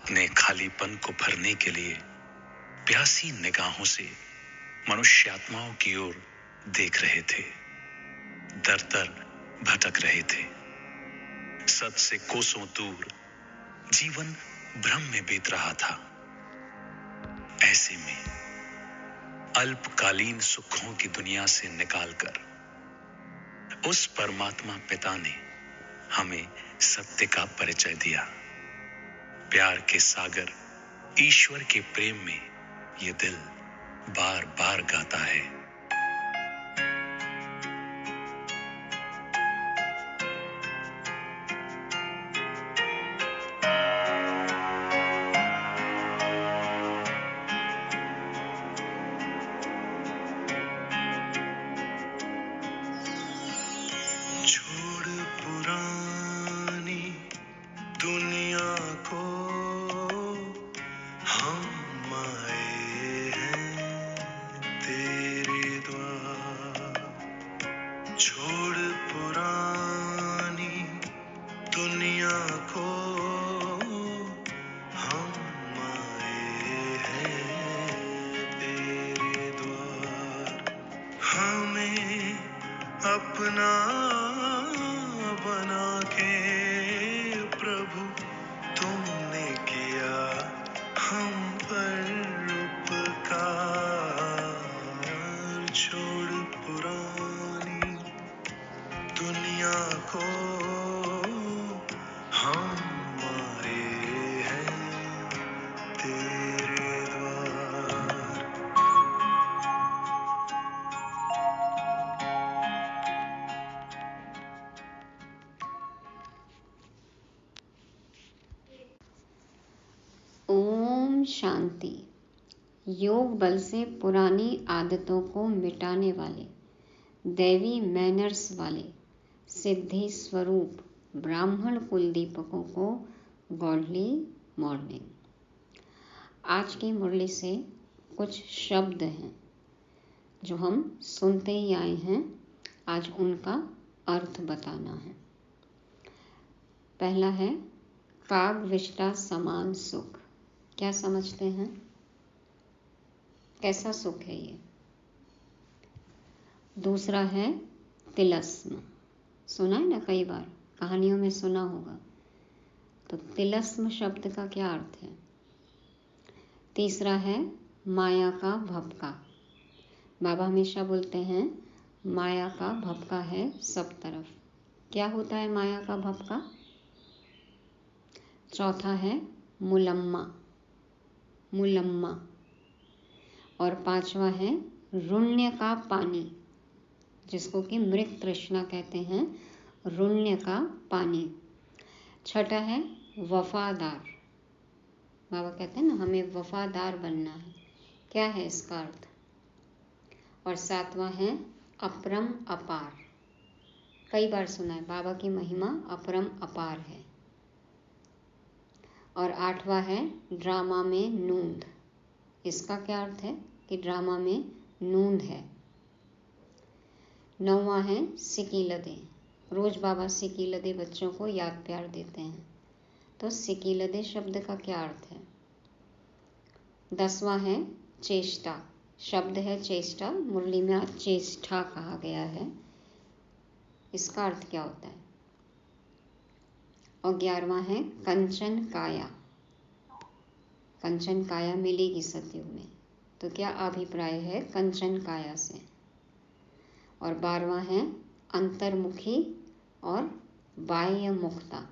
अपने खालीपन को भरने के लिए प्यासी निगाहों से मनुष्यात्माओं की ओर देख रहे थे। दर दर भटक रहे थे। सत से कोसों दूर जीवन भ्रम में बीत रहा था। ऐसे में अल्पकालीन सुखों की दुनिया से निकालकर उस परमात्मा पिता ने हमें सत्य का परिचय दिया। प्यार के सागर ईश्वर के प्रेम में ये दिल बार बार गाता है। अपना बना के प्रभु तुमने किया हम पर उपकार। छोड़ पुरानी दुनिया को हम आए हैं तेरे द्वार। ओम शांति। योग बल से पुरानी आदतों को मिटाने वाले, दैवी मैनर्स वाले, सिद्धि स्वरूप ब्राह्मण कुल दीपकों को गॉडली मॉर्निंग। आज की मुरली से कुछ शब्द हैं जो हम सुनते ही आए हैं, आज उनका अर्थ बताना है। पहला है काग विष्टा समान सुख। क्या समझते हैं, कैसा सुख है ये? दूसरा है तिलस्म। सुना है ना, कई बार कहानियों में सुना होगा। तो तिलस्म शब्द का क्या अर्थ है? तीसरा है माया का भपका। बाबा हमेशा बोलते हैं माया का भपका है सब तरफ। क्या होता है माया का भपका? चौथा है मुलम्मा, मुलम्मा। और पांचवा है रुण्य का पानी, जिसको कि मृत तृष्णा कहते हैं, रुण्य का पानी। छठा है वफादार। बाबा कहते हैं ना हमें वफादार बनना है। क्या है इसका अर्थ? और सातवां है अपरम अपार। कई बार सुना है बाबा की महिमा अपरम अपार है। और आठवां है ड्रामा में नूंद। इसका क्या अर्थ है कि ड्रामा में नूंद है। नौवां है सिकीलदे। रोज बाबा सिकीलदे बच्चों को याद प्यार देते हैं। तो सिकीलदे शब्द का क्या अर्थ है? 10वां है चेष्टा। शब्द है चेष्टा, मुरली में आज चेष्टा कहा गया है। इसका अर्थ क्या होता है? और 11वां है कंचन काया। कंचन काया मिलेगी सतयुग में, तो क्या अभिप्राय है कंचन काया से? और 12वां है अंतर्मुखी और बाह्य मुक्ता।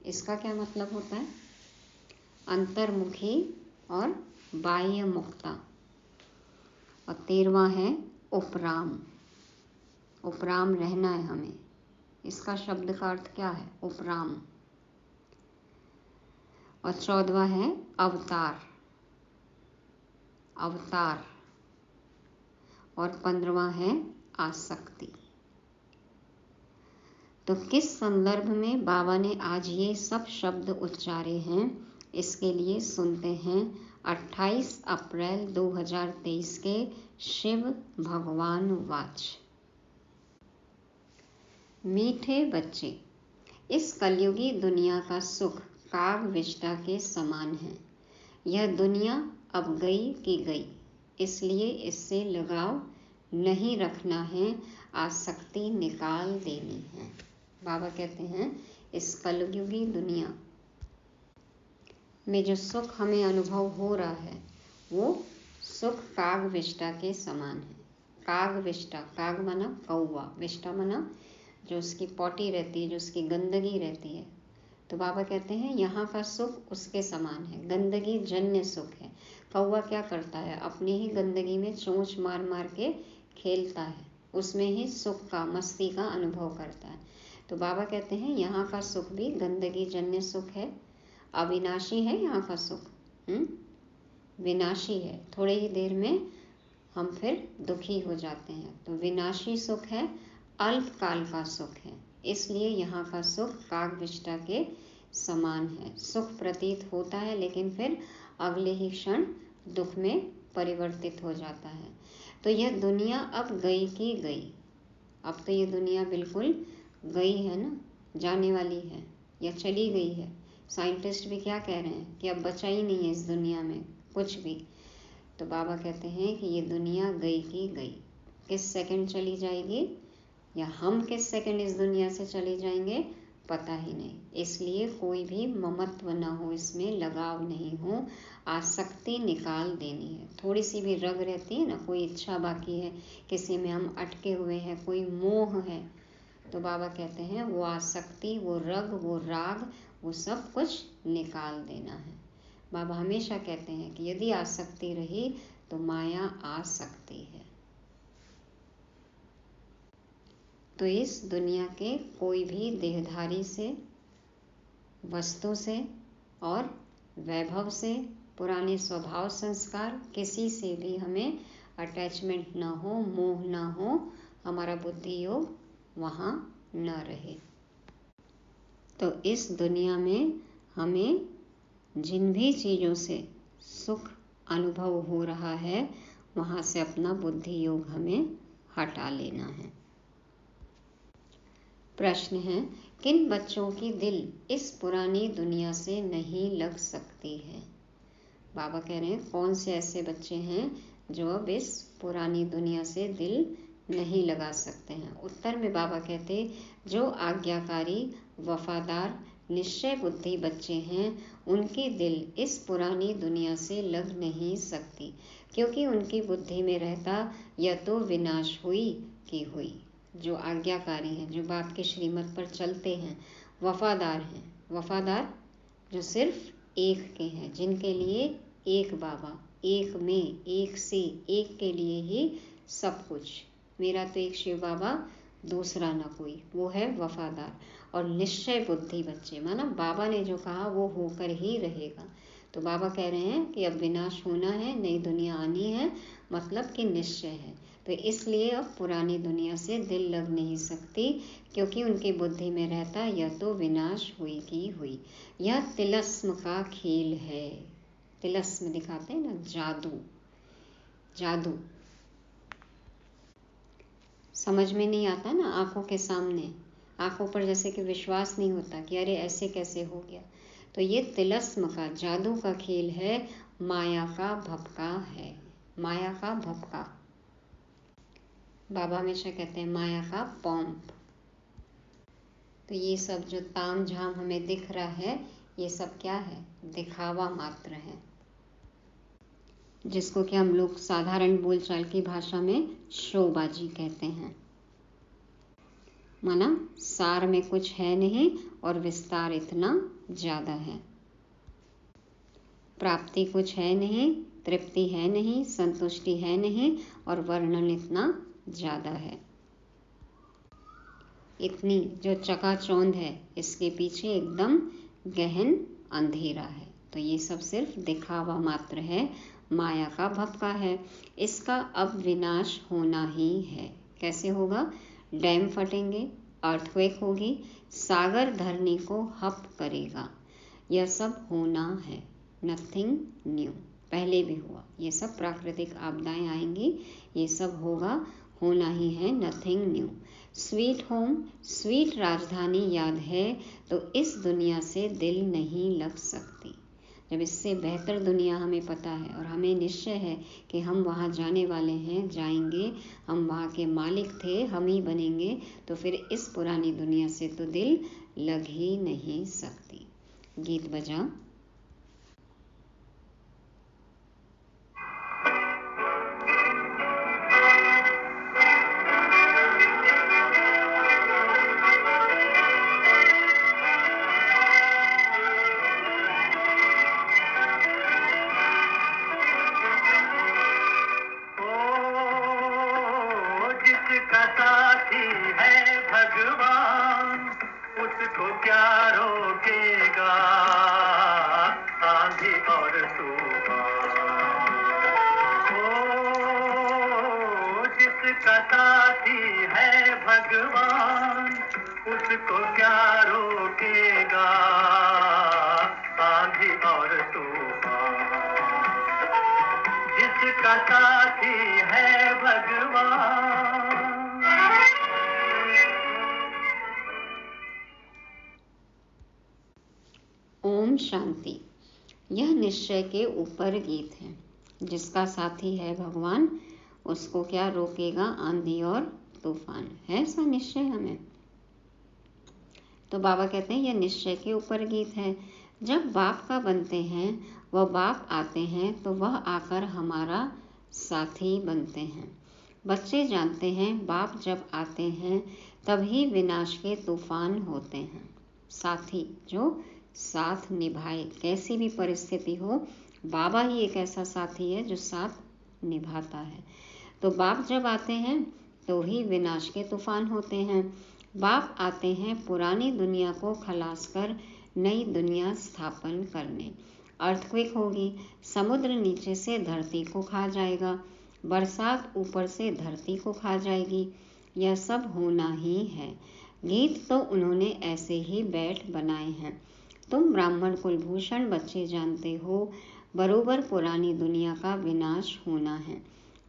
इसका क्या मतलब होता है? अंतर्मुखी और बाह्य मुक्ता। और 13वां है उपराम। उपराम रहना है हमें। इसका शब्द का अर्थ क्या है? उपराम। और 14वां है अवतार, अवतार। और 15वां है आसक्ति। तो किस संदर्भ में बाबा ने आज ये सब शब्द उच्चारे हैं, इसके लिए सुनते हैं 28 अप्रैल 2023 के शिव भगवान वाच। मीठे बच्चे, इस कलयुगी दुनिया का सुख कागविष्टा के समान है। यह दुनिया अब गई की गई, इसलिए इससे लगाव नहीं रखना है, आसक्ति निकाल देनी है। बाबा कहते हैं इस कलयुगी दुनिया में जो सुख हमें अनुभव हो रहा है वो सुख कागविष्टा के समान है। कागविष्टा, काग माना कौवा, विष्टा माना जो उसकी पॉटी रहती है, जो उसकी गंदगी रहती है। तो बाबा कहते हैं यहाँ का सुख उसके समान है, गंदगी जन्य सुख है। कौवा क्या करता है, अपनी ही गंदगी में चोंच मार मार के खेलता है, उसमें ही सुख का, मस्ती का अनुभव करता है। तो बाबा कहते हैं यहाँ का सुख भी गंदगी जन्य सुख है, अविनाशी है। यहाँ का सुख विनाशी है, थोड़े ही देर में हम फिर दुखी हो जाते हैं। तो विनाशी सुख है, अल्पकाल का सुख है, इसलिए यहाँ का सुख कागविष्टा के समान है। सुख प्रतीत होता है लेकिन फिर अगले ही क्षण दुख में परिवर्तित हो जाता है। तो यह दुनिया अब गई की गई, अब तो ये दुनिया बिल्कुल गई है ना, जाने वाली है या चली गई है। साइंटिस्ट भी क्या कह रहे हैं कि अब बचा ही नहीं है इस दुनिया में कुछ भी। तो बाबा कहते हैं कि ये दुनिया गई की गई, किस सेकंड चली जाएगी या हम किस सेकंड इस दुनिया से चले जाएंगे पता ही नहीं। इसलिए कोई भी ममत्व ना हो, इसमें लगाव नहीं हो, आसक्ति निकाल देनी है। थोड़ी सी भी रग रहती है ना, कोई इच्छा बाकी है, किसी में हम अटके हुए हैं, कोई मोह है, तो बाबा कहते हैं वो आसक्ति, वो रग, वो राग, वो सब कुछ निकाल देना है। बाबा हमेशा कहते हैं कि यदि आसक्ति रही तो माया आ सकती है। तो इस दुनिया के कोई भी देहधारी से, वस्तु से और वैभव से, पुराने स्वभाव संस्कार, किसी से भी हमें अटैचमेंट ना हो, मोह ना हो, हमारा बुद्धि योग वहाँ न रहे। तो इस दुनिया में हमें जिन भी चीज़ों से सुख अनुभव हो रहा है वहाँ से अपना बुद्धि योग हमें हटा लेना है। प्रश्न है, किन बच्चों की दिल इस पुरानी दुनिया से नहीं लग सकती है? बाबा कह रहे हैं कौन से ऐसे बच्चे हैं जो अब इस पुरानी दुनिया से दिल नहीं लगा सकते हैं? उत्तर में बाबा कहते जो आज्ञाकारी, वफादार, निश्चय बुद्धि बच्चे हैं उनकी दिल इस पुरानी दुनिया से लग नहीं सकती, क्योंकि उनकी बुद्धि में रहता या तो विनाश हुई कि हुई। जो आज्ञाकारी हैं, जो बाप के श्रीमत पर चलते हैं, वफादार हैं, वफादार जो सिर्फ एक के हैं, जिनके लिए एक बाबा, एक में, एक से, एक के लिए ही सब कुछ, मेरा तो एक शिव बाबा, दूसरा ना कोई, वो है वफादार। और निश्चय बुद्धि बच्चे, माना बाबा ने जो कहा वो होकर ही रहेगा। तो बाबा कह रहे हैं कि अब विनाश होना है, नई दुनिया आनी है, मतलब कि निश्चय है। तो इसलिए अब पुरानी दुनिया से दिल लग नहीं सकती, क्योंकि उनकी बुद्धि में रहता या तो विनाश हुई की हुई। यह तिलस्म का खेल है। तिलस्म दिखाते हैं ना, जादू, जादू समझ में नहीं आता ना, आंखों के सामने, आंखों पर जैसे कि विश्वास नहीं होता कि अरे ऐसे कैसे हो गया। तो ये तिलस्म का, जादू का खेल है, माया का भपका है, माया का भपका। बाबा हमेशा कहते हैं माया का पॉम्प। तो ये सब जो ताम झाम हमें दिख रहा है, ये सब क्या है? दिखावा मात्र है, जिसको कि हम लोग साधारण बोलचाल की भाषा में शोबाजी कहते हैं। माना सार में कुछ है नहीं और विस्तार इतना ज़्यादा है। प्राप्ति कुछ है नहीं, तृप्ति है नहीं, संतुष्टि है नहीं, और वर्णन इतना ज़्यादा है। इतनी जो चकाचौंध है, इसके पीछे एकदम गहन अंधेरा है। तो ये सब सिर्फ दिखावा मात्र है, माया का भपका है। इसका अब विनाश होना ही है। कैसे होगा? डैम फटेंगे, अर्थक्वेक होगी, सागर धरनी को हप करेगा। यह सब होना है, नथिंग न्यू, पहले भी हुआ। ये सब प्राकृतिक आपदाएं आएंगी, ये सब होगा, होना ही है nothing new. Sweet home, sweet राजधानी याद है तो इस दुनिया से दिल नहीं लग सकती। जब इससे बेहतर दुनिया हमें पता है और हमें निश्चय है कि हम वहाँ जाने वाले हैं, जाएंगे, हम वहाँ के मालिक थे, हम ही बनेंगे, तो फिर इस पुरानी दुनिया से तो दिल लग ही नहीं सकती। गीत बजा। जिसका साथी है भगवान, उसको क्या रोकेगा आंधी और तूफान। ओ जिसका साथी है भगवान, उसको क्या रोकेगा आंधी और तूफान। जिसका साथी है भगवान। ओम शांति। यह निश्चय के ऊपर गीत है। जिसका साथी है भगवान, उसको क्या रोकेगा आंधी और तूफान। है ऐसा निश्चय हमें। तो बाबा कहते हैं यह निश्चय के ऊपर गीत है। जब बाप का बनते हैं, वह बाप आते हैं तो वह आकर हमारा साथी बनते हैं। बच्चे जानते हैं बाप जब आते हैं तभी विनाश के तूफान होते हैं। साथी जो साथ निभाए, कैसी भी परिस्थिति हो, बाबा ही एक ऐसा साथी है जो साथ निभाता है। तो बाप जब आते हैं तो ही विनाश के तूफान होते हैं। बाप आते हैं पुरानी दुनिया को खलास कर नई दुनिया स्थापन करने। अर्थक्वेक होगी, समुद्र नीचे से धरती को खा जाएगा, बरसात ऊपर से धरती को खा जाएगी, यह सब होना ही है। गीत तो उन्होंने ऐसे ही बैठ बनाए हैं। तुम ब्राह्मण कुलभूषण बच्चे जानते हो बरोबर पुरानी दुनिया का विनाश होना है।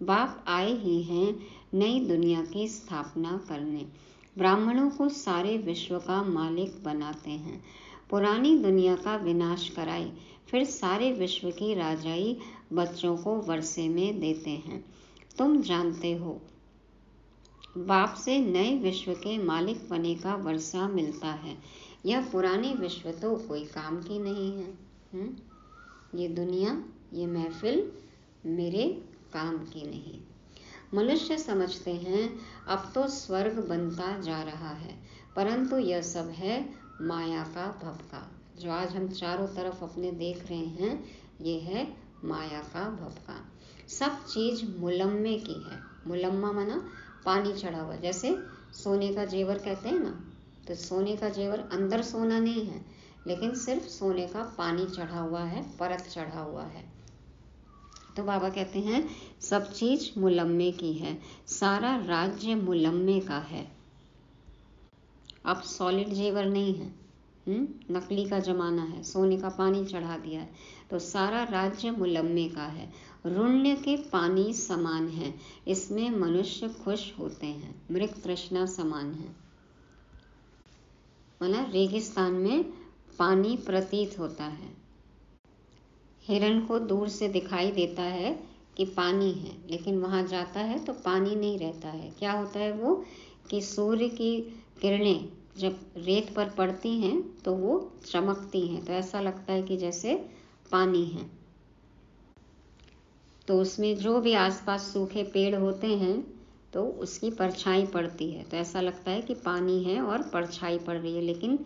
बाप आए ही हैं नई दुनिया की स्थापना करने। ब्राह्मणों को सारे विश्व का मालिक बनाते हैं। पुरानी दुनिया का विनाश कराए, फिर सारे विश्व की राजाई बच्चों को वर्षे में देते हैं। तुम जानते हो बाप से नए विश्व के मालिक बने का वर्षा मिलता है। यह पुरानी विश्व तो कोई काम की नहीं है। ये दुनिया, ये महफिल मेरे काम की नहीं। मनुष्य समझते हैं अब तो स्वर्ग बनता जा रहा है, परंतु यह सब है माया का भपका। जो आज हम चारों तरफ अपने देख रहे हैं, ये है माया का भपका। सब चीज मुलम्मे की है। मुलम्मा माना पानी चढ़ा हुआ, जैसे सोने का जेवर कहते हैं ना, तो सोने का जेवर अंदर सोना नहीं है, लेकिन सिर्फ सोने का पानी चढ़ा हुआ है, परत चढ़ा हुआ है। तो बाबा कहते हैं सब चीज मुलम्मे की है, सारा राज्य मुलम्मे का है। अब सॉलिड जेवर नहीं है, नकली का जमाना है, सोने का पानी चढ़ा दिया है, तो सारा राज्य मुलम्मे का है। रुण्य के पानी समान है, इसमें मनुष्य खुश होते हैं। मृग तृष्णा समान है, मतलब रेगिस्तान में पानी प्रतीत होता है। हिरण को दूर से दिखाई देता है कि पानी है, लेकिन वहां जाता है तो पानी नहीं रहता है। क्या होता है वो कि सूर्य की किरणें जब रेत पर पड़ती हैं तो वो चमकती हैं, तो ऐसा लगता है कि जैसे पानी है। तो उसमें जो भी आसपास सूखे पेड़ होते हैं तो उसकी परछाई पड़ती है, तो ऐसा लगता है कि पानी है और परछाई पड़ रही है। लेकिन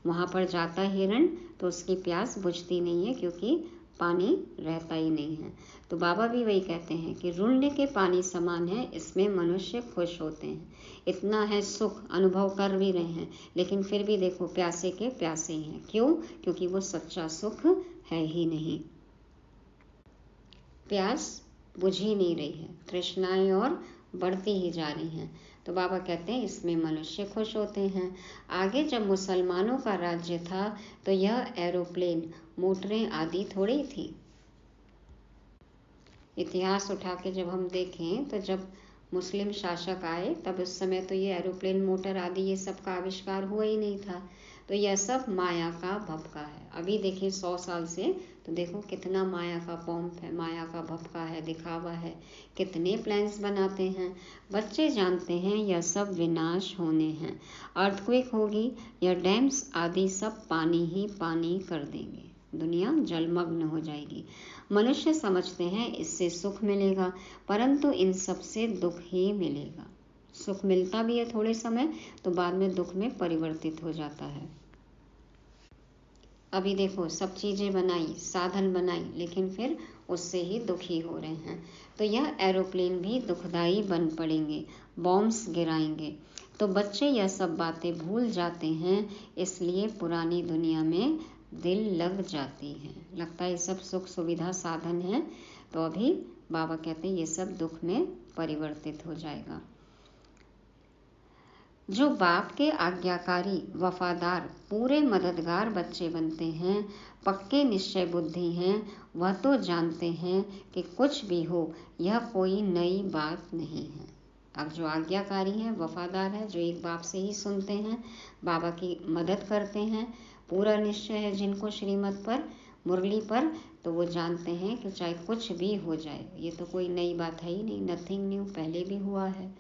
वहाँ पर जाता हिरण तो उसकी प्यास बुझती नहीं है, क्योंकि पानी रहता ही नहीं है। तो बाबा भी वही कहते हैं कि रुण्य के पानी समान है, इसमें मनुष्य खुश होते हैं। इतना है सुख, अनुभव कर भी रहे हैं, लेकिन फिर भी देखो प्यासे के प्यासे ही हैं। क्यों? क्योंकि वो सच्चा सुख है ही नहीं। प्यास बुझ ही नहीं रही है, तृष्णाएं और बढ़ती ही जा रही हैं। तो बाबा कहते हैं इसमें मनुष्य खुश होते हैं। आगे जब मुसलमानों का राज्य था तो यह एरोप्लेन, मोटरें आदि थोड़ी थी। इतिहास उठा के जब हम देखें तो जब मुस्लिम शासक आए तब उस समय तो ये एरोप्लेन मोटर आदि ये सब का आविष्कार हुआ ही नहीं था। तो यह सब माया का भपका है। अभी देखिए 100 साल से तो देखो कितना माया का पॉम्प है, माया का भपका है, दिखावा है, कितने प्लान्स बनाते हैं। बच्चे जानते हैं यह सब विनाश होने हैं। अर्थक्वेक होगी, यह डैम्स आदि सब पानी ही पानी कर देंगे, दुनिया जलमग्न हो जाएगी। मनुष्य समझते हैं इससे सुख मिलेगा, परंतु इन सब से दुख ही मिलेगा। सुख मिलता भी है थोड़े समय, तो बाद में दुख में परिवर्तित हो जाता है। अभी देखो सब चीज़ें बनाई, साधन बनाई, लेकिन फिर उससे ही दुखी हो रहे हैं। तो यह एरोप्लेन भी दुखदाई बन पड़ेंगे, बॉम्ब्स गिराएंगे। तो बच्चे यह सब बातें भूल जाते हैं, इसलिए पुरानी दुनिया में दिल लग जाती है। लगता है ये सब सुख सुविधा साधन है, तो अभी बाबा कहते हैं ये सब दुख में परिवर्तित हो जाएगा। जो बाप के आज्ञाकारी, वफादार, पूरे मददगार बच्चे बनते हैं, पक्के निश्चय बुद्धि हैं, वह तो जानते हैं कि कुछ भी हो यह कोई नई बात नहीं है। अब जो आज्ञाकारी है, वफादार है, जो एक बाप से ही सुनते हैं, बाबा की मदद करते हैं, पूरा निश्चय है जिनको श्रीमत पर, मुरली पर, तो वो जानते हैं कि चाहे कुछ भी हो जाए ये तो कोई नई बात है ही नहीं, नथिंग न्यू, पहले भी हुआ है।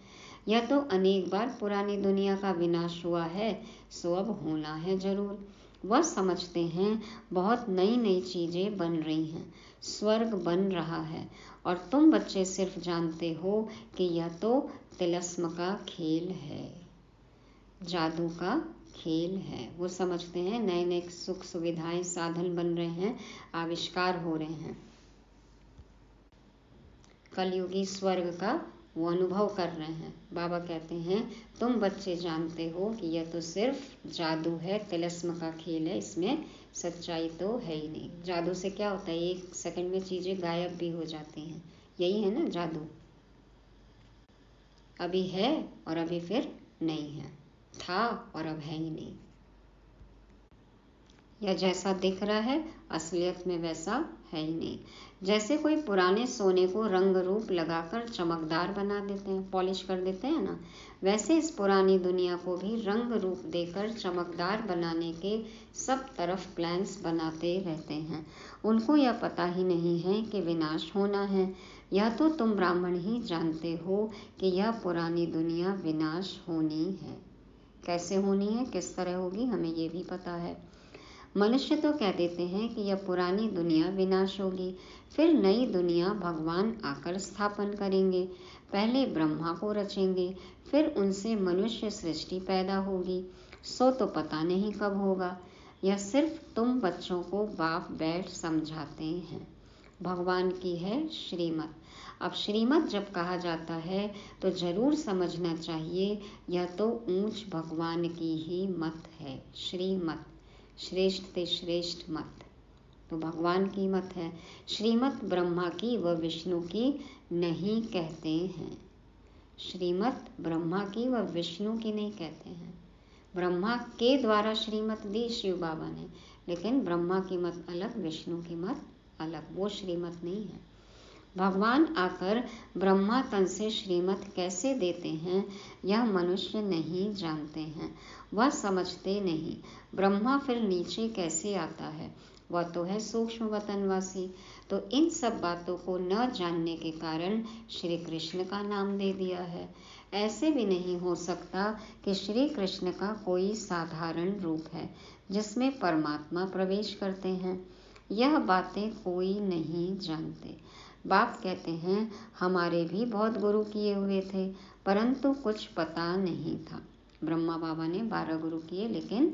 यह तो अनेक बार पुरानी दुनिया का विनाश हुआ है, सो अब होना है जरूर। वह समझते हैं बहुत नई नई चीज़ें बन रही हैं, स्वर्ग बन रहा है, और तुम बच्चे सिर्फ जानते हो कि यह तो तिलस्म का खेल है, जादू का खेल है। वो समझते हैं नए नए सुख सुविधाएं साधन बन रहे हैं, आविष्कार हो रहे हैं। कलयुगी स्वर्ग का वो अनुभव कर रहे हैं। बाबा कहते हैं तुम बच्चे जानते हो कि यह तो सिर्फ जादू है, तिलस्म का खेल है, इसमें सच्चाई तो है ही नहीं। जादू से क्या होता है, 1 सेकंड में चीज़ें गायब भी हो जाती हैं, यही है ना जादू। अभी है और अभी फिर नहीं है, था और अब है ही नहीं। या जैसा दिख रहा है असलियत में वैसा है ही नहीं। जैसे कोई पुराने सोने को रंग रूप लगाकर चमकदार बना देते हैं, पॉलिश कर देते हैं ना, वैसे इस पुरानी दुनिया को भी रंग रूप देकर चमकदार बनाने के सब तरफ प्लान्स बनाते रहते हैं। उनको यह पता ही नहीं है कि विनाश होना है। यह तो तुम ब्राह्मण ही जानते हो कि यह पुरानी दुनिया विनाश होनी है। कैसे होनी है, किस तरह होगी, हमें ये भी पता है। मनुष्य तो कह देते हैं कि यह पुरानी दुनिया विनाश होगी, फिर नई दुनिया भगवान आकर स्थापन करेंगे। पहले ब्रह्मा को रचेंगे, फिर उनसे मनुष्य सृष्टि पैदा होगी, सो तो पता नहीं कब होगा। यह सिर्फ तुम बच्चों को बाप बैठ समझाते हैं। भगवान की है श्रीमत। अब श्रीमत जब कहा जाता है तो जरूर समझना चाहिए यह तो ऊंच भगवान की ही मत है। श्रीमत श्रेष्ठ से श्रेष्ठ मत तो भगवान की मत है। श्रीमत ब्रह्मा की व विष्णु की नहीं कहते हैं। श्रीमत ब्रह्मा की व विष्णु की नहीं कहते हैं। ब्रह्मा के द्वारा श्रीमत दी शिव बाबा ने, लेकिन ब्रह्मा की मत अलग, विष्णु की मत अलग, वो श्रीमत नहीं है। भगवान आकर ब्रह्मा तन से श्रीमत कैसे देते हैं यह मनुष्य नहीं जानते हैं, वह समझते नहीं। ब्रह्मा फिर नीचे कैसे आता है, वह तो है सूक्ष्म वतनवासी। तो इन सब बातों को न जानने के कारण श्री कृष्ण का नाम दे दिया है। ऐसे भी नहीं हो सकता कि श्री कृष्ण का कोई साधारण रूप है जिसमें परमात्मा प्रवेश करते हैं। यह बातें कोई नहीं जानते। बाप कहते हैं हमारे भी बहुत गुरु किए हुए थे, परंतु कुछ पता नहीं था। ब्रह्मा बाबा ने 12 गुरु किए, लेकिन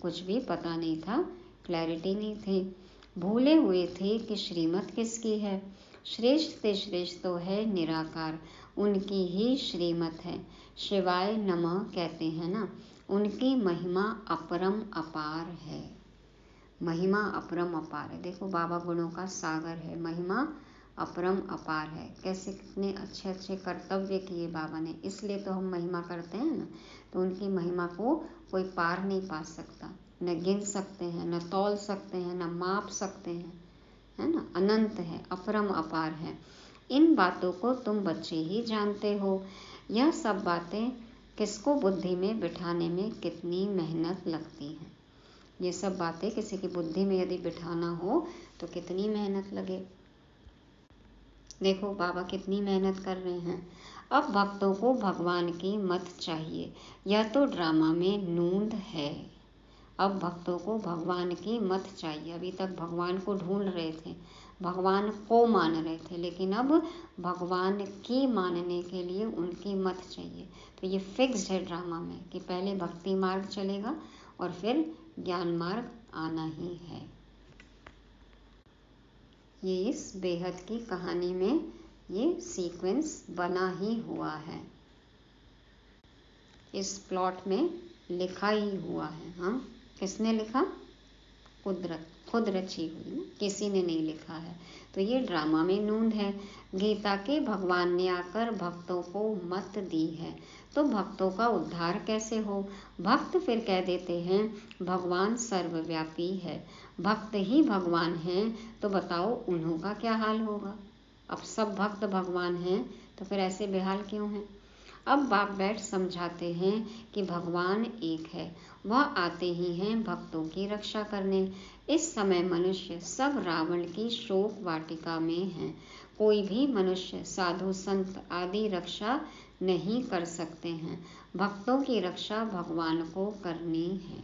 कुछ भी पता नहीं था, क्लैरिटी नहीं थी। भूले हुए थे कि श्रीमत किसकी है। श्रेष्ठ से श्रेष्ठ तो है निराकार, उनकी ही श्रीमत है। शिवाय नमः कहते हैं ना, उनकी महिमा अपरम अपार है। महिमा अपरम अपार है। देखो बाबा गुणों का सागर है, महिमा अपरम अपार है। कैसे कितने अच्छे अच्छे कर्तव्य किए बाबा ने, इसलिए तो हम महिमा करते हैं ना। तो उनकी महिमा को कोई पार नहीं पा सकता, न गिन सकते हैं, न तौल सकते हैं, न माप सकते हैं, है ना। अनंत है, अपरम अपार है। इन बातों को तुम बच्चे ही जानते हो। यह सब बातें किसको बुद्धि में बिठाने में कितनी मेहनत लगती है। ये सब बातें किसी की बुद्धि में यदि बिठाना हो तो कितनी मेहनत लगे। देखो बाबा कितनी मेहनत कर रहे हैं। अब भक्तों को भगवान की मत चाहिए। यह तो ड्रामा में नूंद है। अब भक्तों को भगवान की मत चाहिए। अभी तक भगवान को ढूंढ रहे थे, भगवान को मान रहे थे, लेकिन अब भगवान की मानने के लिए उनकी मत चाहिए। तो ये फिक्स्ड है ड्रामा में कि पहले भक्ति मार्ग चलेगा और फिर ज्ञान मार्ग आना ही है। ये इस बेहद की कहानी में ये सीक्वेंस बना ही हुआ है, इस प्लॉट में लिखा ही हुआ है। हाँ, किसने लिखा? कुदरत खुद रची हुई ना, किसी ने नहीं लिखा है। तो ये ड्रामा में नूंद है। गीता के भगवान ने आकर भक्तों को मत दी है, तो भक्तों का उद्धार कैसे हो? भक्त फिर कह देते हैं भगवान सर्वव्यापी है। भक्त ही भगवान हैं, तो बताओ उन्हों का क्या हाल होगा? अब सब भक्त भगवान हैं तो फिर ऐसे बेहाल क्यों हैं? अब बाप बैठ समझाते हैं कि भगवान एक है, वह आते ही हैं भक्तों की रक्षा करने। इस समय मनुष्य सब रावण की शोक वाटिका में हैं। कोई भी मनुष्य साधु संत आदि रक्षा नहीं कर सकते हैं। भक्तों की रक्षा भगवान को करनी है।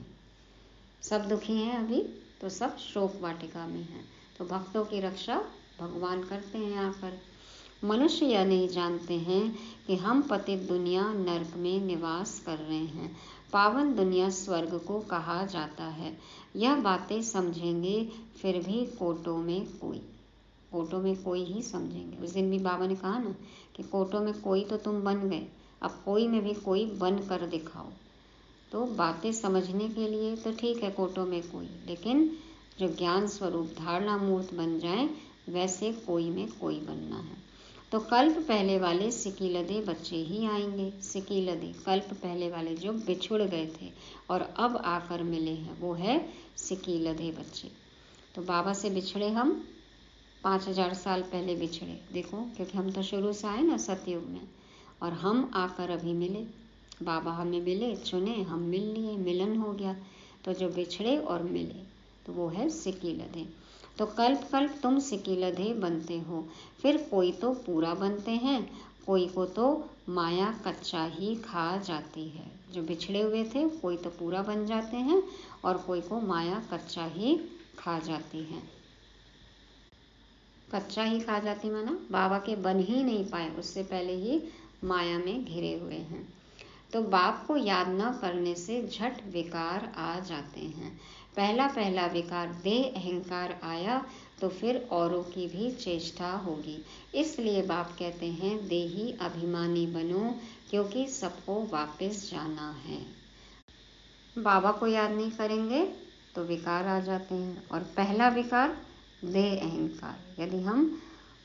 सब दुखी हैं अभी, तो सब शोक वाटिका में हैं, तो भक्तों की रक्षा भगवान करते हैं आकर। मनुष्य यह नहीं जानते हैं कि हम पतित दुनिया नरक में निवास कर रहे हैं, पावन दुनिया स्वर्ग को कहा जाता है। यह बातें समझेंगे फिर भी कोटों में कोई ही समझेंगे। उस दिन भी बाबा ने कहा ना कि कोटों में कोई तो तुम बन गए, अब कोई में भी कोई बन कर दिखाओ। तो बातें समझने के लिए तो ठीक है कोटों में कोई, लेकिन जो ज्ञान स्वरूप धारणा मूर्त बन जाए वैसे कोई में कोई बनना है। तो कल्प पहले वाले सिकीलधे बच्चे ही आएंगे। सिकीलधे कल्प पहले वाले जो बिछुड़ गए थे और अब आकर मिले हैं, वो है सिकीलधे बच्चे। तो बाबा से बिछड़े हम 5000 साल पहले बिछड़े, देखो, क्योंकि हम तो शुरू से आए ना सतयुग में, और हम आकर अभी मिले। बाबा हमें मिले, चुने, हम मिल लिए, मिलन हो गया। तो जो बिछड़े और मिले तो वो है सिकीलधे। तो कल्प कल्प तुम सिकीलधे बनते हो, फिर कोई तो पूरा बनते हैं, कोई को तो माया कच्चा ही खा जाती है। जो बिछड़े हुए थे कोई तो पूरा बन जाते हैं और कोई को माया कच्चा ही खा जाती है। कच्चा ही खा जाती माना बाबा के बन ही नहीं पाए, उससे पहले ही माया में घिरे हुए हैं। तो बाप को याद न करने से झट विकार आ जाते हैं। पहला विकार देह अहंकार आया तो फिर औरों की भी चेष्टा होगी। इसलिए बाप कहते हैं देही अभिमानी बनो, क्योंकि सबको वापस जाना है। बाबा को याद नहीं करेंगे तो विकार आ जाते हैं। और पहला विकार देह अहंकार। यदि हम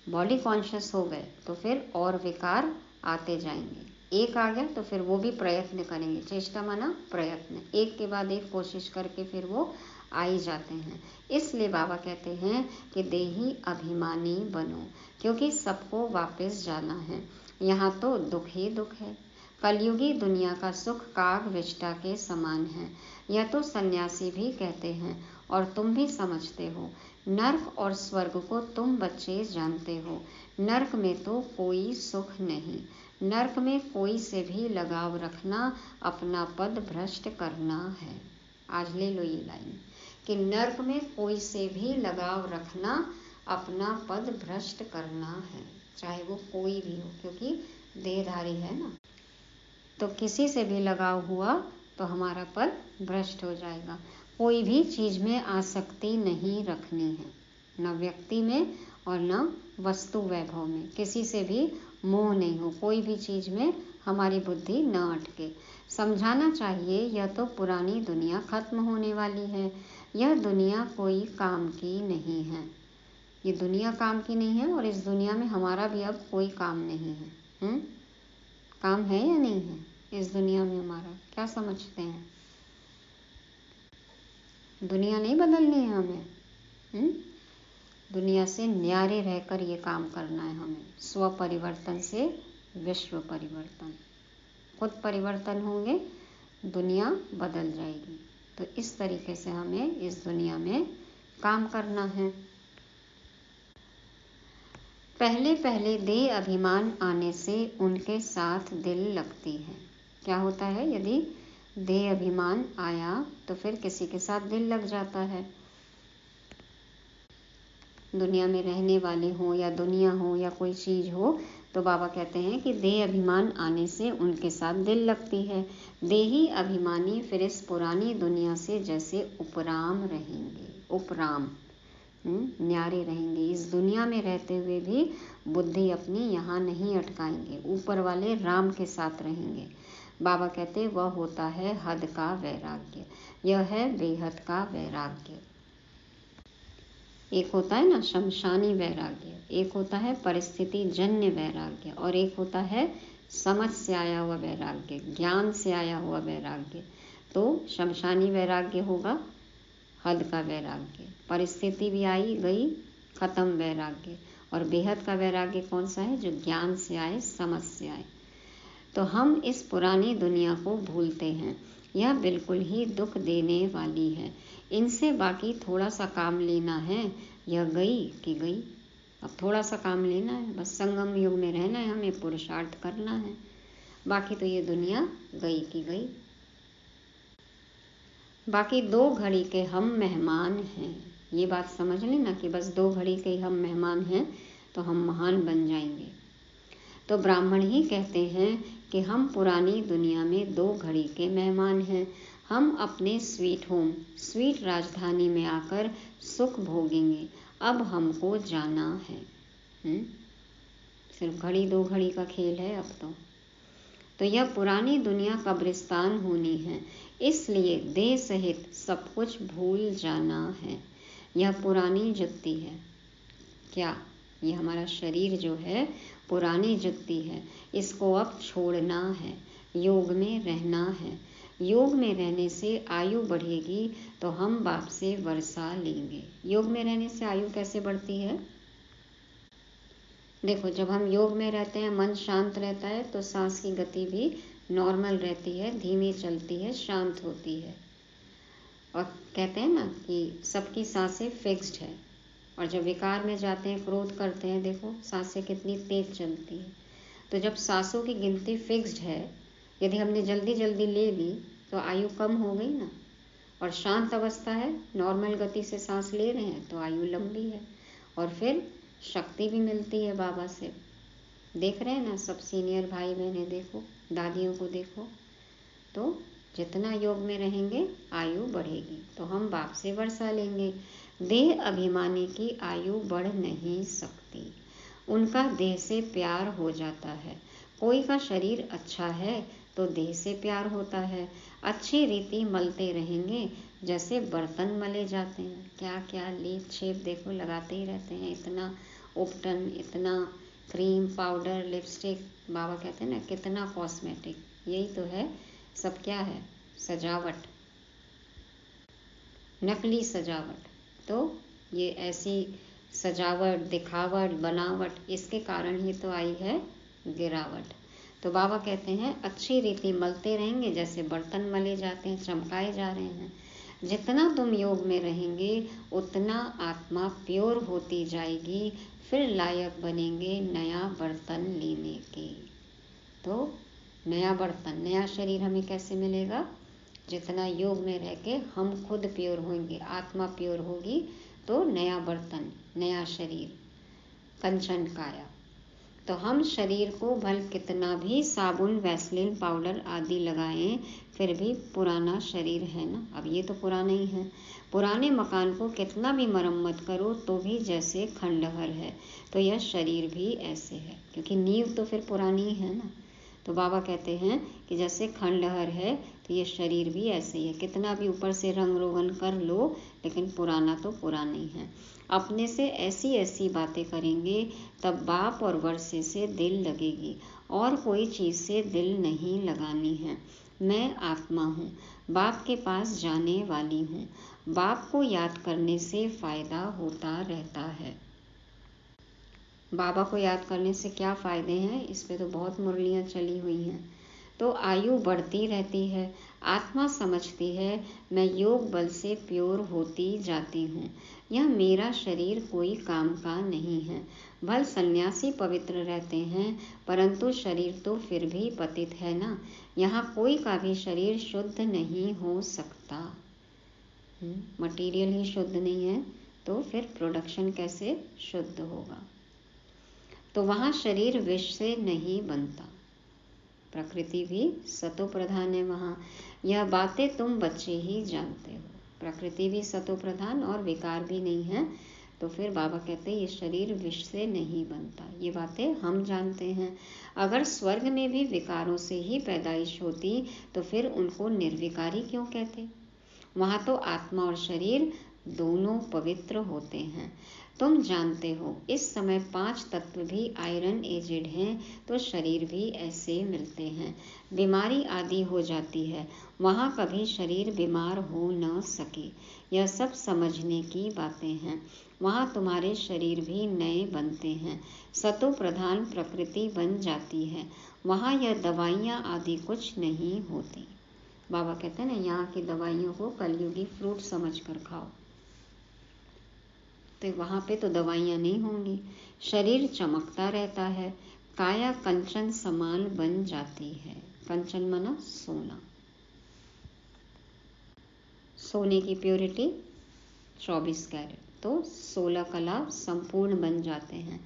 बॉडी कॉन्शियस हो गए तो फिर और विकार आते जाएंगे। एक आ गया तो फिर वो भी प्रयत्न करेंगे। चेष्टा माना प्रयत्न, एक के बाद एक कोशिश करके फिर वो आ ही जाते हैं। इसलिए बाबा कहते हैं कि देही अभिमानी बनो, क्योंकि सबको वापस जाना है। यहाँ तो दुख ही दुख है। कलयुगी दुनिया का सुख काग विष्टा के समान है। यह तो सन्यासी भी कहते हैं और तुम भी समझते हो। नर्क और स्वर्ग को तुम बच्चे जानते हो। नर्क में तो कोई सुख नहीं। नर्क में कोई से भी लगाव रखना अपना पद भ्रष्ट करना है। आज ले लो ये लाइन कि नर्क में कोई से भी लगाव रखना अपना पद भ्रष्ट करना है, चाहे वो कोई भी हो, क्योंकि देहधारी है ना। तो किसी से भी लगाव हुआ तो हमारा पद भ्रष्ट हो जाएगा। कोई भी चीज में आसक्ति नहीं रखनी है, न व्यक्ति में और न वस्तु वैभव में। किसी से भी मोह नहीं हो, कोई भी चीज में हमारी बुद्धि न अटके। समझाना चाहिए यह तो पुरानी दुनिया खत्म होने वाली है। यह दुनिया कोई काम की नहीं है। ये दुनिया काम की नहीं है और इस दुनिया में हमारा भी अब कोई काम नहीं है। काम है या नहीं है इस दुनिया में हमारा? क्या समझते हैं? दुनिया नहीं बदलनी है हमें। दुनिया से न्यारे रहकर ये काम करना है हमें। स्व परिवर्तन से विश्व परिवर्तन। खुद परिवर्तन होंगे, दुनिया बदल जाएगी। तो इस तरीके से हमें इस दुनिया में काम करना है। पहले पहले देह अभिमान आने से उनके साथ दिल लगती है। क्या होता है, यदि देह अभिमान आया तो फिर किसी के साथ दिल लग जाता है। दुनिया में रहने वाले हो या दुनिया हो या कोई चीज़ हो, तो बाबा कहते हैं कि देह अभिमान आने से उनके साथ दिल लगती है। देही अभिमानी फिर इस पुरानी दुनिया से जैसे उपराम रहेंगे। उपराम न्यारे रहेंगे। इस दुनिया में रहते हुए भी बुद्धि अपनी यहाँ नहीं अटकाएंगे, ऊपर वाले राम के साथ रहेंगे। बाबा कहते वह होता है हद का वैराग्य। यह है बेहद का वैराग्य। एक होता है ना शमशानी वैराग्य, एक होता है परिस्थिति जन्य वैराग्य, और एक होता है समझ से आया हुआ वैराग्य, ज्ञान से आया हुआ वैराग्य। तो शमशानी वैराग्य होगा हद का वैराग्य। परिस्थिति भी आई गई, खत्म वैराग्य। और बेहद का वैराग्य कौन सा है, जो ज्ञान से आए, समझ से आए। तो हम इस पुरानी दुनिया को भूलते हैं। यह बिल्कुल ही दुख देने वाली है। इनसे बाकी थोड़ा सा काम लेना है। यह गई कि गई, अब थोड़ा सा काम लेना है, बस संगम युग में रहना है, हमें पुरुषार्थ करना है। बाकी तो ये दुनिया गई कि गई। बाकी 2 घड़ी के हम मेहमान हैं। ये बात समझ लेना कि बस 2 घड़ी के हम मेहमान हैं तो हम महान बन जाएंगे। तो ब्राह्मण ही कहते हैं कि हम पुरानी दुनिया में 2 घड़ी के मेहमान हैं। हम अपने स्वीट होम, स्वीट राजधानी में आकर सुख भोगेंगे। अब हमको जाना है। सिर्फ घड़ी 2 घड़ी का खेल है अब तो यह पुरानी दुनिया कब्रिस्तान होनी है। इसलिए देह सहित सब कुछ भूल जाना है। यह पुरानी जुत्ती है। क्या? ये हमारा शरीर जो है पुरानी जुत्ती है, इसको अब छोड़ना है, योग में रहना है। योग में रहने से आयु बढ़ेगी तो हम बाप से वर्षा लेंगे। योग में रहने से आयु कैसे बढ़ती है? देखो, जब हम योग में रहते हैं, मन शांत रहता है तो सांस की गति भी नॉर्मल रहती है, धीमी चलती है, शांत होती है। और कहते हैं ना कि सबकी सांसें फिक्स्ड है, और जब विकार में जाते हैं, क्रोध करते हैं, देखो सांसें कितनी तेज चलती है। तो जब सांसों की गिनती फिक्स्ड है, यदि हमने जल्दी जल्दी ले ली तो आयु कम हो गई ना। और शांत अवस्था है, नॉर्मल गति से सांस ले रहे हैं तो आयु लंबी है, और फिर शक्ति भी मिलती है बाबा से। देख रहे हैं ना, सब सीनियर भाई बहनें देखो, दादियों को देखो, तो जितना योग में रहेंगे आयु बढ़ेगी। तो हम बाप से वर्षा लेंगे। देह अभिमानी की आयु बढ़ नहीं सकती, उनका देह से प्यार हो जाता है। कोई का शरीर अच्छा है तो देह से प्यार होता है। अच्छी रीति मलते रहेंगे जैसे बर्तन मले जाते हैं। क्या क्या लेप छेप देखो लगाते ही रहते हैं, इतना उपटन, इतना क्रीम, पाउडर, लिपस्टिक। बाबा कहते हैं ना कितना कॉस्मेटिक, यही तो है सब। क्या है? सजावट, नकली सजावट। तो ये ऐसी सजावट, दिखावट, बनावट, इसके कारण ही तो आई है गिरावट। तो बाबा कहते हैं अच्छी रीति मलते रहेंगे जैसे बर्तन मले जाते हैं, चमकाए जा रहे हैं। जितना तुम योग में रहेंगे उतना आत्मा प्योर होती जाएगी, फिर लायक बनेंगे नया बर्तन लेने के। तो नया बर्तन, नया शरीर हमें कैसे मिलेगा? जितना योग में रह के हम खुद प्योर होंगे, आत्मा प्योर होगी, तो नया बर्तन, नया शरीर, कंचन काया। तो हम शरीर को भल कितना भी साबुन, वैसलीन, पाउडर आदि लगाएं, फिर भी पुराना शरीर है ना। अब ये तो पुराना ही है। पुराने मकान को कितना भी मरम्मत करो तो भी जैसे खंडहर है, तो यह शरीर भी ऐसे है, क्योंकि नींव तो फिर पुरानी है ना। तो बाबा कहते हैं कि जैसे खंडहर है तो ये शरीर भी ऐसे ही है। कितना भी ऊपर से रंग रोगन कर लो, लेकिन पुराना तो पुराना ही है। अपने से ऐसी ऐसी बातें करेंगे तब बाप और वर्षे से दिल लगेगी, और कोई चीज़ से दिल नहीं लगानी है। मैं आत्मा हूँ, बाप के पास जाने वाली हूँ। बाप को याद करने से फायदा होता रहता है। बाबा को याद करने से क्या फ़ायदे हैं, इस पे तो बहुत मुरलियाँ चली हुई हैं। तो आयु बढ़ती रहती है। आत्मा समझती है मैं योग बल से प्योर होती जाती हूँ। यह मेरा शरीर कोई काम का नहीं है। भल सन्यासी पवित्र रहते हैं, परंतु शरीर तो फिर भी पतित है ना। यहाँ कोई का भी शरीर शुद्ध नहीं हो सकता। मटीरियल ही शुद्ध नहीं है तो फिर प्रोडक्शन कैसे शुद्ध होगा। तो वहाँ शरीर विष से नहीं बनता। प्रकृति भी सतो प्रधान है वहाँ। यह बातें तुम बच्चे ही जानते हो। प्रकृति भी सतो प्रधान और विकार भी नहीं है। तो फिर बाबा कहते हैं ये शरीर विष से नहीं बनता। ये बातें हम जानते हैं। अगर स्वर्ग में भी विकारों से ही पैदाइश होती तो फिर उनको निर्विकारी क्यों कहते। वहाँ तो आत्मा और शरीर दोनों पवित्र होते हैं। तुम जानते हो इस समय 5 तत्व भी आयरन एजेड हैं, तो शरीर भी ऐसे मिलते हैं। बीमारी आदि हो जाती है, वहाँ कभी शरीर बीमार हो न सके। यह सब समझने की बातें हैं। वहाँ तुम्हारे शरीर भी नए बनते हैं। सतो प्रधान प्रकृति बन जाती है। वहाँ यह दवाइयाँ आदि कुछ नहीं होती। बाबा कहते हैं ना, यहाँ की दवाइयों को कलयुगी फ्रूट समझ कर खाओ। तो वहाँ पे तो दवाइयाँ नहीं होंगी। शरीर चमकता रहता है। काया कंचन समान बन जाती है। कंचन माना सोना। सोने की प्योरिटी 24 कैरेट। तो 16 कला संपूर्ण बन जाते हैं।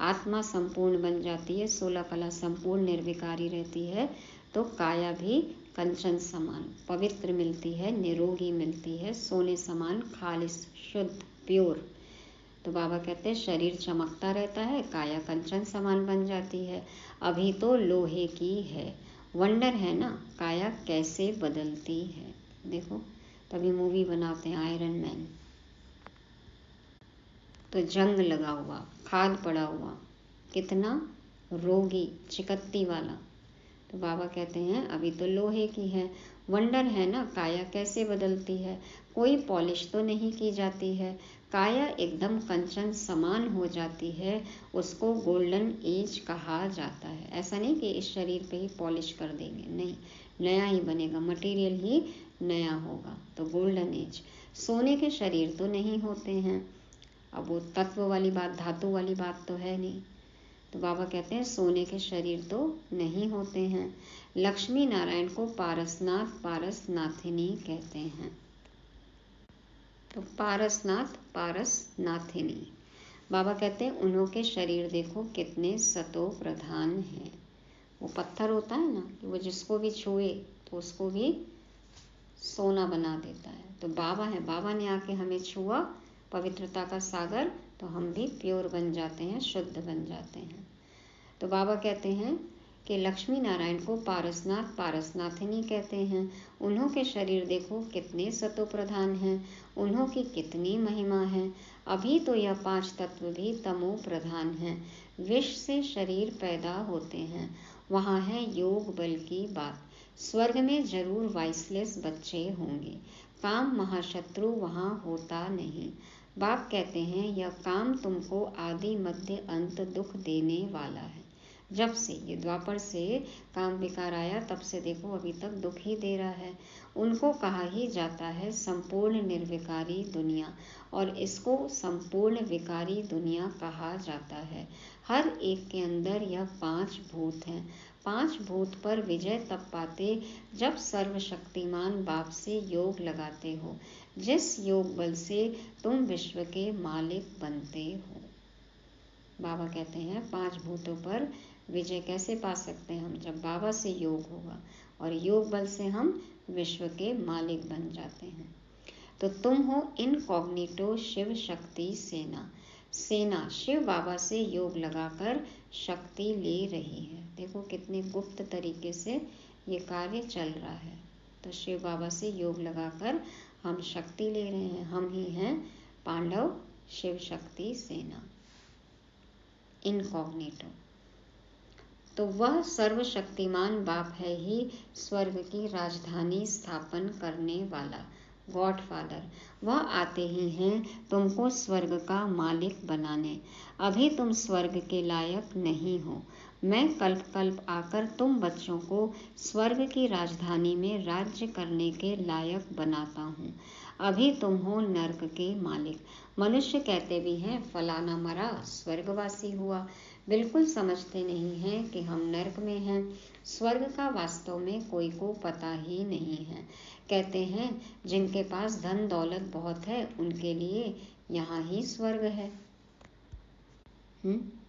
आत्मा संपूर्ण बन जाती है, 16 कला संपूर्ण निर्विकारी रहती है। तो काया भी कंचन समान पवित्र मिलती है, निरोगी मिलती है, सोने समान खालिस शुद्ध प्योर। तो बाबा कहते हैं शरीर चमकता रहता है, काया कंचन समान बन जाती है। अभी तो लोहे की है। वंडर है ना काया कैसे बदलती है। देखो तभी मूवी बनाते हैं आयरन मैन। तो जंग लगा हुआ, खाद पड़ा हुआ, कितना रोगी चिकत्ती वाला। तो बाबा कहते हैं अभी तो लोहे की है। वंडर है ना काया कैसे बदलती है। कोई पॉलिश तो नहीं की जाती है। काया एकदम कंचन समान हो जाती है। उसको गोल्डन एज कहा जाता है। ऐसा नहीं कि इस शरीर पे ही पॉलिश कर देंगे, नहीं, नया ही बनेगा, मटेरियल ही नया होगा। तो गोल्डन एज। सोने के शरीर तो नहीं होते हैं। अब वो तत्व वाली बात, धातु वाली बात तो है नहीं। तो बाबा कहते हैं सोने के शरीर तो नहीं होते हैं। लक्ष्मी नारायण को पारसनाथ पारसनाथिनी कहते हैं। तो पारसनाथ पारसनाथिनी। बाबा कहते हैं उन्हों के शरीर देखो कितने सतो प्रधान हैं। वो पत्थर होता है ना कि वो जिसको भी छुए तो उसको भी सोना बना देता है। तो बाबा है, बाबा ने आके हमें छुआ, पवित्रता का सागर, तो हम भी प्योर बन जाते हैं, शुद्ध बन जाते हैं। तो बाबा कहते हैं कि लक्ष्मी नारायण को पारसनाथ पारसनाथिनी कहते हैं। उन्हों के शरीर देखो कितने सतो प्रधान हैं, उन्हों की कितनी महिमा है। अभी तो यह 5 तत्व भी तमो प्रधान हैं। विष से शरीर पैदा होते हैं। वहाँ है योग बल की बात। स्वर्ग में जरूर वाइसलेस बच्चे होंगे। काम महाशत्रु वहाँ होता नहीं। बाप कहते हैं यह काम तुमको आदि मध्य अंत दुख देने वाला है। जब से ये द्वापर से काम विकार आया तब से देखो अभी तक दुख ही दे रहा है। उनको कहा ही जाता है संपूर्ण निर्विकारी दुनिया, और इसको संपूर्ण विकारी दुनिया कहा जाता है। हर एक के अंदर यह 5 भूत हैं। 5 भूत पर विजय तब पाते जब सर्वशक्तिमान बाप से योग लगाते हो, जिस योग बल से तुम विश्व के मालिक बनते हो। बाबा कहते हैं 5 भूतों पर विजय कैसे पा सकते हैं हम, जब बाबा से योग होगा, और योग बल से हम विश्व के मालिक बन जाते हैं। तो तुम हो इनकॉग्निटो शिव शक्ति सेना। सेना शिव बाबा से योग लगाकर शक्ति ले रही है। देखो कितने गुप्त तरीके से ये कार्य चल रहा है। तो शिव बाबा से योग लगाकर हम शक्ति ले रहे हैं। हम ही हैं पांडव शिव शक्ति सेना। इनकॉग्निटो। तो वह सर्वशक्तिमान बाप है ही स्वर्ग की राजधानी स्थापन करने वाला, गॉडफादर। वह आते ही हैं तुमको स्वर्ग का मालिक बनाने। अभी तुम स्वर्ग के लायक नहीं हो। मैं कल्प कल्प आकर तुम बच्चों को स्वर्ग की राजधानी में राज्य करने के लायक बनाता हूँ। अभी तुम हो नर्क के मालिक। मनुष्य कहते भी हैं फलाना मरा स्वर्गवासी हुआ, बिल्कुल समझते नहीं हैं कि हम नर्क में हैं। स्वर्ग का वास्तव में कोई को पता ही नहीं है। कहते हैं जिनके पास धन दौलत बहुत है उनके लिए यहाँ ही स्वर्ग है।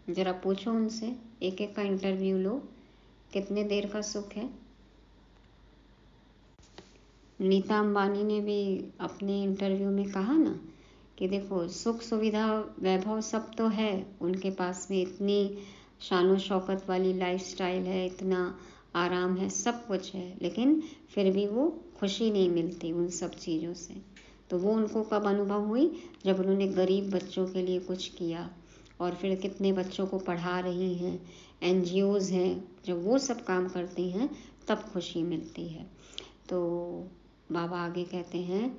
जरा पूछो उनसे, एक एक का इंटरव्यू लो, कितने देर का सुख है। नीता अंबानी ने भी अपने इंटरव्यू में कहा ना कि देखो सुख सुविधा वैभव सब तो है उनके पास में, इतनी शानो शौकत वाली लाइफस्टाइल है, इतना आराम है, सब कुछ है, लेकिन फिर भी वो खुशी नहीं मिलती उन सब चीज़ों से। तो वो उनको कब अनुभव हुई, जब उन्होंने गरीब बच्चों के लिए कुछ किया और फिर कितने बच्चों को पढ़ा रही हैं, NGOs हैं, जब वो सब काम करती हैं तब खुशी मिलती है। तो बाबा आगे कहते हैं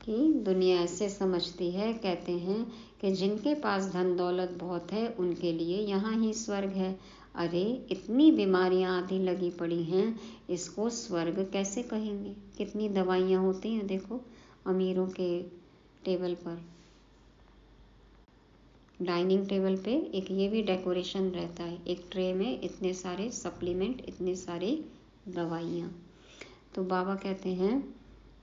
कि दुनिया ऐसे समझती है, कहते हैं कि जिनके पास धन दौलत बहुत है उनके लिए यहाँ ही स्वर्ग है। अरे इतनी बीमारियां आदि लगी पड़ी हैं, इसको स्वर्ग कैसे कहेंगे। कितनी दवाइयाँ होती हैं देखो अमीरों के टेबल पर, डाइनिंग टेबल पे एक ये भी डेकोरेशन रहता है, एक ट्रे में इतने सारे सप्लीमेंट, इतने सारी दवाइयाँ। तो बाबा कहते हैं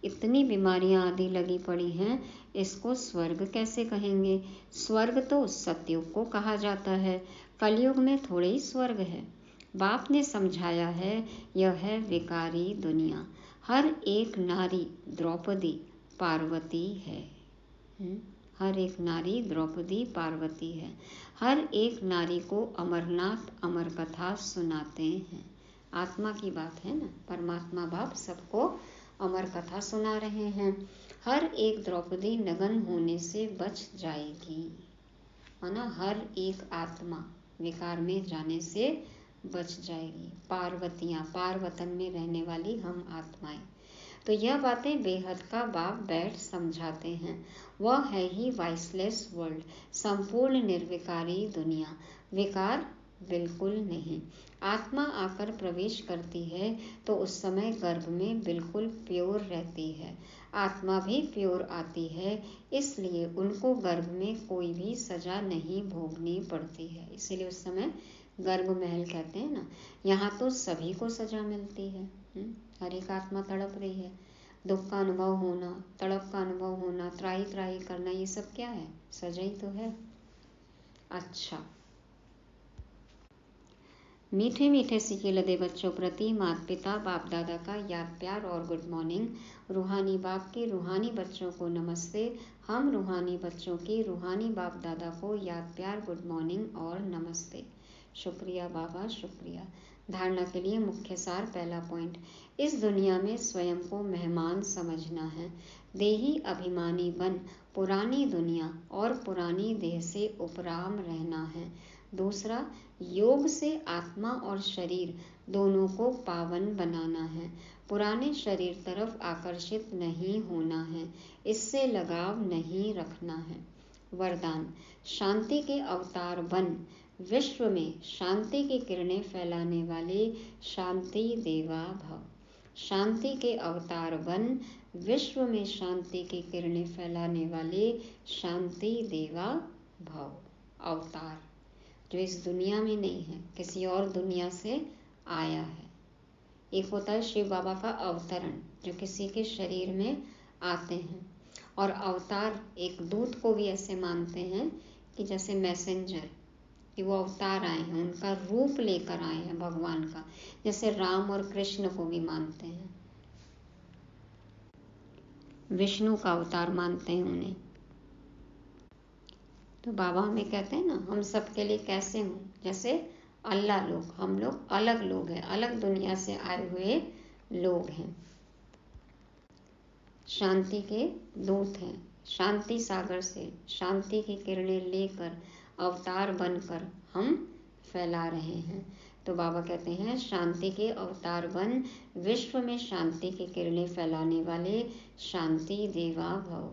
इतनी बीमारियां आदि लगी पड़ी हैं, इसको स्वर्ग कैसे कहेंगे। स्वर्ग तो सतयुग को कहा जाता है, कलयुग में थोड़े ही स्वर्ग है। बाप ने समझाया है यह है विकारी दुनिया। हर एक नारी द्रौपदी पार्वती है। हर एक नारी द्रौपदी पार्वती है। हर एक नारी को अमरनाथ अमर कथा सुनाते हैं। आत्मा की बात है ना, परमात्मा बाप सबको अमर कथा सुना रहे हैं। हर एक द्रौपदी नगन होने से बच जाएगी, है ना। हर एक आत्मा विकार में जाने से बच जाएगी। पार्वतियाँ, पार्वतन में रहने वाली हम आत्माएं। तो यह बातें बेहद का बाप बैठ समझाते हैं। वह है ही वाइसलेस वर्ल्ड, संपूर्ण निर्विकारी दुनिया। विकार बिल्कुल नहीं। आत्मा आकर प्रवेश करती है तो उस समय गर्भ में बिल्कुल प्योर रहती है। आत्मा भी प्योर आती है, इसलिए उनको गर्भ में कोई भी सजा नहीं भोगनी पड़ती है। इसीलिए उस समय गर्भ महल कहते हैं ना। यहाँ तो सभी को सजा मिलती है। हर एक आत्मा तड़प रही है। दुख का अनुभव होना, तड़प का अनुभव होना, त्राही त्राही करना, ये सब क्या है, सजा ही तो है। अच्छा, मीठे मीठे सिके लदे बच्चों प्रति माता पिता बाप दादा का याद प्यार और गुड मॉर्निंग। रूहानी बाप के रूहानी बच्चों को नमस्ते। हम रूहानी बच्चों की रूहानी बाप दादा को याद प्यार गुड मॉर्निंग और नमस्ते। शुक्रिया बाबा, शुक्रिया। धारणा के लिए मुख्य सार। पहला पॉइंट, इस दुनिया में स्वयं को मेहमान समझना है। देही अभिमानी बन पुरानी दुनिया और पुरानी देह से उपराम रहना है। दूसरा, योग से आत्मा और शरीर दोनों को पावन बनाना है। पुराने शरीर तरफ आकर्षित नहीं होना है, इससे लगाव नहीं रखना है। वरदान, शांति के अवतार बन विश्व में शांति की किरणें फैलाने वाले शांति देवा भव। शांति के अवतार बन विश्व में शांति की किरणें फैलाने वाले शांति देवा भव। अवतार जो इस दुनिया में नहीं है, किसी और दुनिया से आया है। एक होता है शिव बाबा का अवतरण, जो किसी के शरीर में आते हैं। और अवतार, एक दूत को भी ऐसे मानते हैं कि जैसे मैसेंजर, कि वो अवतार आए हैं, उनका रूप लेकर आए हैं भगवान का। जैसे राम और कृष्ण को भी मानते हैं, विष्णु का अवतार मानते हैं उन्हें। तो बाबा हमें कहते हैं ना, हम सब के लिए कैसे हों, जैसे अल्लाह लोग, हम लोग अलग लोग हैं, अलग दुनिया से आए हुए लोग हैं। शांति के दूत हैं, शांति सागर से शांति की किरणें लेकर अवतार बनकर हम फैला रहे हैं। तो बाबा कहते हैं शांति के अवतार बन विश्व में शांति की किरणें फैलाने वाले शांति देवा भव।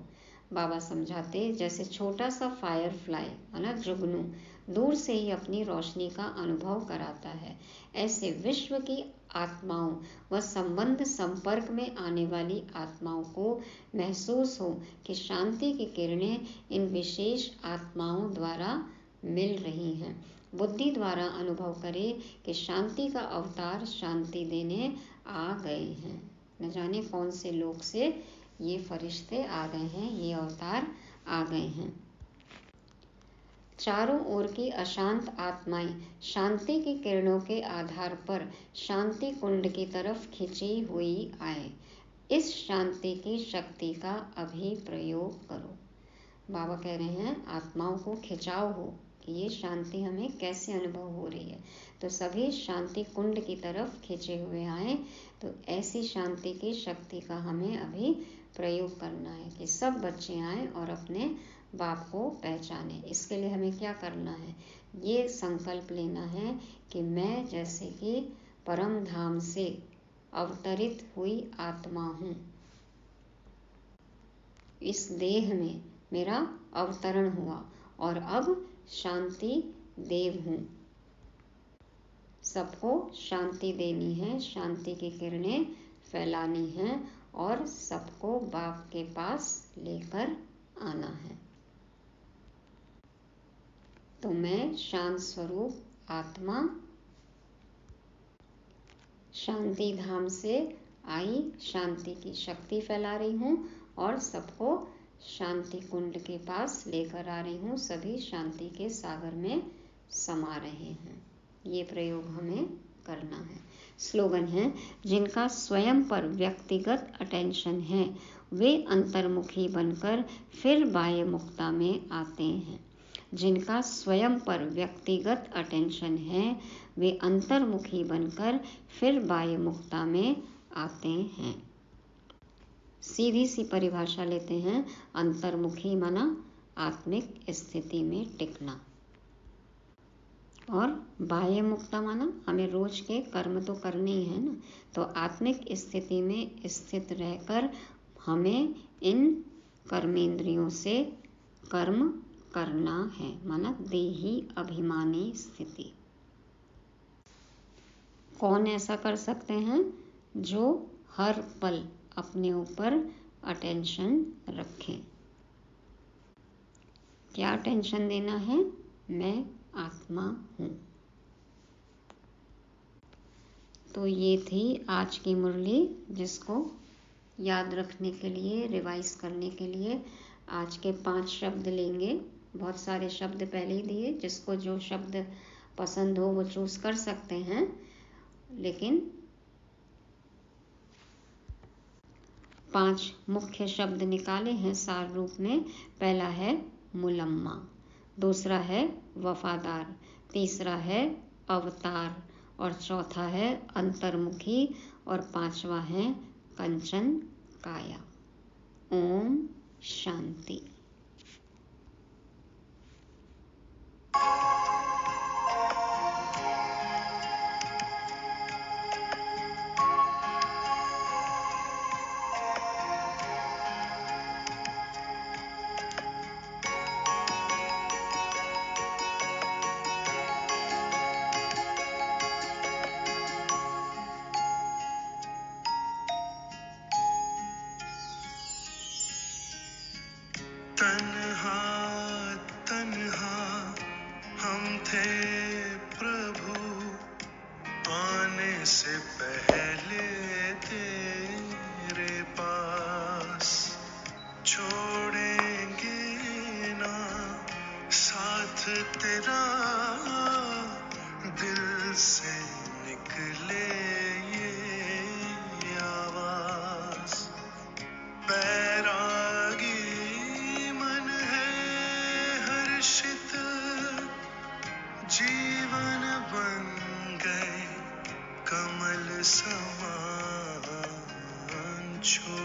बाबा समझाते जैसे छोटा सा फायर फ्लाई मतलब जुगनू दूर से ही अपनी रोशनी का अनुभव कराता है, ऐसे विश्व की आत्माओं व संबंध संपर्क में आने वाली आत्माओं को महसूस हो कि शांति की किरणें इन विशेष आत्माओं द्वारा मिल रही हैं। बुद्धि द्वारा अनुभव करे कि शांति का अवतार शांति देने आ गए हैं। न जाने कौन से लोक से ये फरिश्ते आ गए हैं, ये अवतार आ गए हैं। चारों ओर की अशांत आत्माएं शांति की किरणों के आधार पर शांति कुंड की तरफ खिंची हुई आए। इस शांति की शक्ति का अभी प्रयोग करो। बाबा कह रहे हैं आत्माओं को खिंचाव हो कि ये शांति हमें कैसे अनुभव हो रही है, तो सभी शांति कुंड की तरफ खिंचे हुए आए। तो ऐसी शांति की शक्ति का हमें अभी प्रयोग करना है कि सब बच्चे आए और अपने बाप को पहचाने। इसके लिए हमें क्या करना है, ये संकल्प लेना है कि मैं जैसे कि परम धाम से अवतरित हुई आत्मा हूँ, इस देह में मेरा अवतरण हुआ और अब शांति देव हूँ। सबको शांति देनी है, शांति की किरणें फैलानी है और सबको बाप के पास लेकर आना है। तो मैं शांत स्वरूप आत्मा शांति धाम से आई शांति की शक्ति फैला रही हूँ और सबको शांति कुंड के पास लेकर आ रही हूँ। सभी शांति के सागर में समा रहे हैं। ये प्रयोग हमें करना है। स्लोगन है जिनका स्वयं पर व्यक्तिगत अटेंशन है वे अंतर्मुखी बनकर फिर बाह्य मुक्ता में आते हैं। जिनका स्वयं पर व्यक्तिगत अटेंशन है वे अंतर्मुखी बनकर फिर बाह्य मुक्ता में आते हैं। सीधी सी परिभाषा लेते हैं। अंतर्मुखी माना आत्मिक स्थिति में टिकना और बाह्य मुक्ता माना हमें रोज के कर्म तो करने ही है ना, तो आत्मिक स्थिति में स्थित रहकर हमें इन कर्मेंद्रियों से कर्म करना है, माना देही अभिमानी स्थिति। कौन ऐसा कर सकते हैं? जो हर पल अपने ऊपर अटेंशन रखें। क्या अटेंशन देना है? मैं आत्मा हूँ। तो ये थी आज की मुरली, जिसको याद रखने के लिए, रिवाइज करने के लिए आज के 5 शब्द लेंगे। बहुत सारे शब्द पहले ही दिए, जिसको जो शब्द पसंद हो वो चूज कर सकते हैं, लेकिन 5 मुख्य शब्द निकाले हैं सार रूप में। पहला है मुलम्मा, दूसरा है वफादार, तीसरा है अवतार और चौथा है अंतर्मुखी और 5वां है कंचन काया। ओम शांति। तन्हा तन्हा हम थे प्रभु, आने से पहले तेरे पास। छोड़ेंगे ना साथ तेरा, दिल से निकले ये आवाज। बैरागी मन है हर्षित, जीवन बन गए कमल समान। छोड़